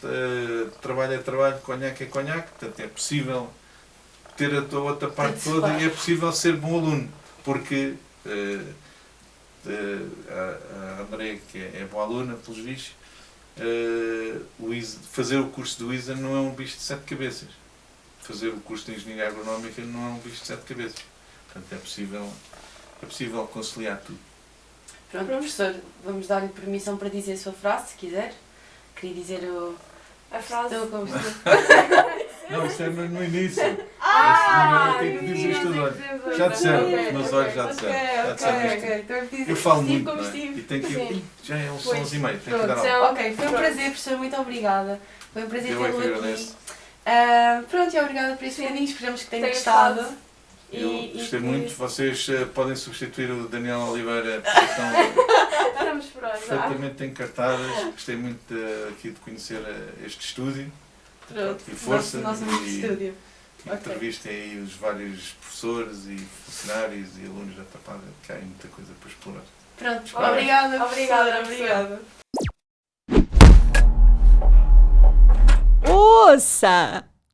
trabalho é trabalho, conhaque é conhaque, portanto é possível ter a outra parte toda e é possível ser bom aluno, porque a Andréia, que é boa aluna, pelos vistos, fazer o curso do ISA não é um bicho de 7 cabeças. Fazer o curso de Engenharia Agronómica não é um bicho de 7 cabeças. Portanto, é possível conciliar tudo. Pronto, professor, vamos dar-lhe permissão para dizer a sua frase, se quiser. Queria dizer a frase. Não, isso é no início. Eu tenho que dizer isto tudo. Já disseram, os meus olhos já disseram. Eu falo muito, não é? E tenho que já é uns 11h30, tenho que dar aula. Ok, foi um prazer, professor, muito obrigada. Foi um prazer tê-lo aqui. Pronto, e obrigada por este bocadinho, esperamos que tenham gostado. Eu gostei muito, vocês podem substituir o Daniel Oliveira, Estamos por aí, perfeitamente encartadas. Gostei muito aqui de conhecer este estúdio. Pronto, e força, nosso estúdio. Entrevistem aí os vários professores e funcionários e alunos da Tapada, que há muita coisa para explorar. Pronto, obrigada. Obrigada. Ouça!